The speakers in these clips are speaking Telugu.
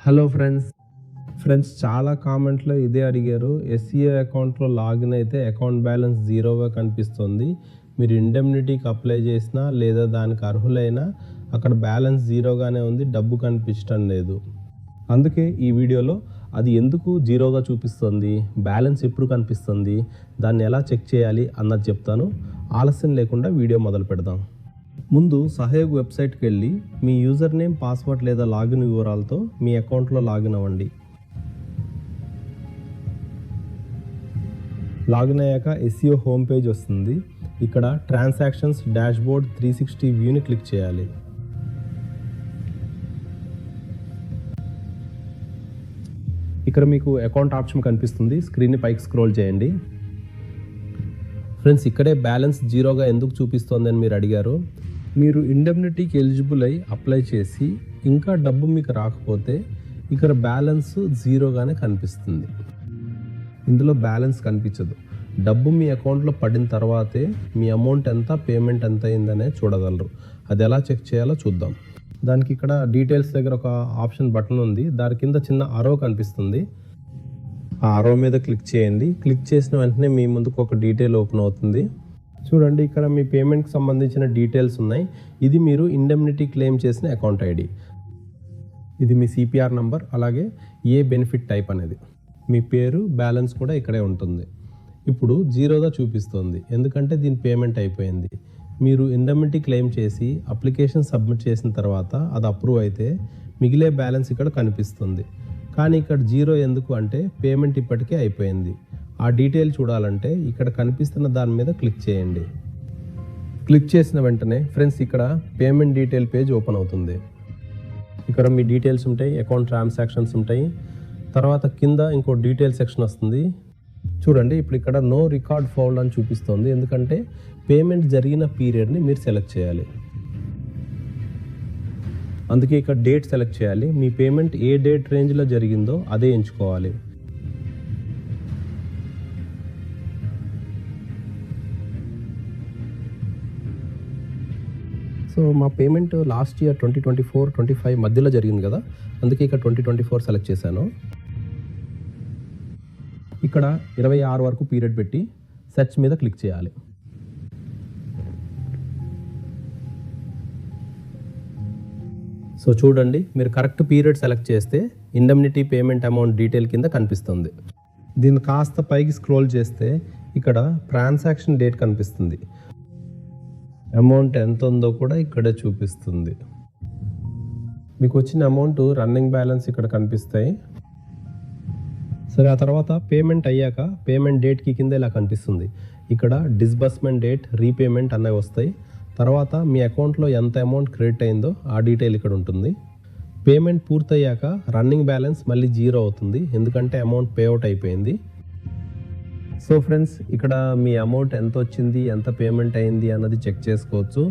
హలో ఫ్రెండ్స్ చాలా కామెంట్లో ఇదే అడిగారు. ఎస్సీఏ అకౌంట్లో లాగిన్ అయితే అకౌంట్ బ్యాలెన్స్ జీరోగా కనిపిస్తుంది. మీరు ఇండెమ్నిటీకి అప్లై చేసినా లేదా దానికి అర్హులైనా అక్కడ బ్యాలెన్స్ జీరోగానే ఉంది, డబ్బు కనిపించడం లేదు. అందుకే ఈ వీడియోలో అది ఎందుకు జీరోగా చూపిస్తుంది, బ్యాలెన్స్ ఎప్పుడు కనిపిస్తుంది, దాన్ని ఎలా చెక్ చేయాలి అన్నది చెప్తాను. ఆలస్యం లేకుండా వీడియో మొదలు పెడదాం. ముందు సహయోగ్ వెబ్సైట్కి వెళ్ళి మీ యూజర్ నేమ్, పాస్వర్డ్ లేదా లాగిన్ వివరాలతో మీ అకౌంట్లో లాగిన్ అవ్వండి. లాగిన్ అయ్యాక ఎస్సీఓ హోమ్ పేజ్ వస్తుంది. ఇక్కడ ట్రాన్సాక్షన్స్ డాష్బోర్డ్ 360 వ్యూని క్లిక్ చేయాలి. ఇక్కడ మీకు అకౌంట్ ఆప్షన్ కనిపిస్తుంది. స్క్రీన్ని పైకి స్క్రోల్ చేయండి. ఫ్రెండ్స్, ఇక్కడే బ్యాలెన్స్ జీరోగా ఎందుకు చూపిస్తోందని మీరు అడిగారు. మీరు ఇండెమ్నిటీకి ఎలిజిబుల్ అయి అప్లై చేసి ఇంకా డబ్బు మీకు రాకపోతే ఇక్కడ బ్యాలెన్స్ జీరోగానే కనిపిస్తుంది. ఇందులో బ్యాలెన్స్ కనిపించదు. డబ్బు మీ అకౌంట్లో పడిన తర్వాతే మీ అమౌంట్ ఎంత, పేమెంట్ ఎంత అయిందనే చూడగలరు. అది ఎలా చెక్ చేయాలో చూద్దాం. దానికి ఇక్కడ డీటెయిల్స్ దగ్గర ఒక ఆప్షన్ బటన్ ఉంది. దాని కింద చిన్న అరో కనిపిస్తుంది. ఆ అరో మీద క్లిక్ చేయండి. క్లిక్ చేసిన వెంటనే మీ ముందుకు ఒక డీటెయిల్ ఓపెన్ అవుతుంది. చూడండి, ఇక్కడ మీ పేమెంట్కి సంబంధించిన డీటెయిల్స్ ఉన్నాయి. ఇది మీరు ఇండెమ్నిటీ క్లెయిమ్ చేసిన అకౌంట్ ఐడి, ఇది మీ సిపిఆర్ నంబర్, అలాగే ఏ బెనిఫిట్ టైప్ అనేది, మీ పేరు, బ్యాలెన్స్ కూడా ఇక్కడే ఉంటుంది. ఇప్పుడు జీరోగా చూపిస్తుంది ఎందుకంటే దీని పేమెంట్ అయిపోయింది. మీరు ఇండెమ్నిటీ క్లెయిమ్ చేసి అప్లికేషన్ సబ్మిట్ చేసిన తర్వాత అది అప్రూవ్ అయితే మిగిలే బ్యాలెన్స్ ఇక్కడ కనిపిస్తుంది. కానీ ఇక్కడ జీరో ఎందుకు అంటే పేమెంట్ ఇప్పటికే అయిపోయింది. ఆ డీటెయిల్ చూడాలంటే ఇక్కడ కనిపిస్తున్న దాని మీద క్లిక్ చేయండి. క్లిక్ చేసిన వెంటనే ఫ్రెండ్స్ ఇక్కడ పేమెంట్ డీటెయిల్ పేజ్ ఓపెన్ అవుతుంది. ఇక్కడ మీ డీటెయిల్స్ ఉంటాయి, అకౌంట్ ట్రాన్సాక్షన్స్ ఉంటాయి. తర్వాత కింద ఇంకో డీటెయిల్ సెక్షన్ వస్తుంది. చూడండి, ఇప్పుడు ఇక్కడ నో రికార్డ్ ఫౌల్డ్ అని చూపిస్తుంది ఎందుకంటే పేమెంట్ జరిగిన పీరియడ్ని మీరు సెలెక్ట్ చేయాలి. అందుకే ఇక్కడ డేట్ సెలెక్ట్ చేయాలి. మీ పేమెంట్ ఏ డేట్ రేంజ్లో జరిగిందో అదే ఎంచుకోవాలి. సో మా పేమెంట్ లాస్ట్ ఇయర్ 2024-25 మధ్యలో జరిగింది కదా, అందుకే ఇక్కడ 2024 సెలెక్ట్ చేశాను. ఇక్కడ 26 వరకు పీరియడ్ పెట్టి సెర్చ్ మీద క్లిక్ చేయాలి. సో చూడండి, మీరు కరెక్ట్ పీరియడ్ సెలెక్ట్ చేస్తే ఇండెమ్నిటీ పేమెంట్ అమౌంట్ డీటెయిల్ కింద కనిపిస్తుంది. దీన్ని కాస్త పైకి స్క్రోల్ చేస్తే ఇక్కడ ట్రాన్సాక్షన్ డేట్ కనిపిస్తుంది. అమౌంట్ ఎంత ఉందో కూడా ఇక్కడే చూపిస్తుంది. మీకు వచ్చిన అమౌంట్, రన్నింగ్ బ్యాలెన్స్ ఇక్కడ కనిపిస్తాయి. సరే, ఆ తర్వాత పేమెంట్ అయ్యాక పేమెంట్ డేట్కి కింద ఇలా కనిపిస్తుంది. ఇక్కడ డిస్బర్స్మెంట్ డేట్, రీపేమెంట్ అన్నవి వస్తాయి. తర్వాత మీ అకౌంట్లో ఎంత అమౌంట్ క్రెడిట్ అయిందో ఆ డీటెయిల్ ఇక్కడ ఉంటుంది. పేమెంట్ పూర్తయ్యాక రన్నింగ్ బ్యాలెన్స్ మళ్ళీ జీరో అవుతుంది ఎందుకంటే అమౌంట్ పేఅవుట్ అయిపోయింది. సో ఫ్రెండ్స్, ఇక్కడ మీ అమౌంట్ ఎంత వచ్చింది, ఎంత పేమెంట్ అయింది అన్నది చెక్ చేసుకోవచ్చు.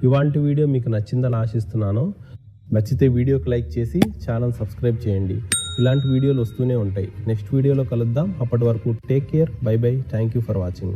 ఇవాంటి వీడియో మీకు నచ్చిందని ఆశిస్తున్నాను. నచ్చితే వీడియోకి లైక్ చేసి ఛానల్ సబ్స్క్రైబ్ చేయండి. ఇలాంటి వీడియోలు వస్తూనే ఉంటాయి. నెక్స్ట్ వీడియోలో కలుద్దాం. అప్పటి వరకు take care, by by, thank you for watching.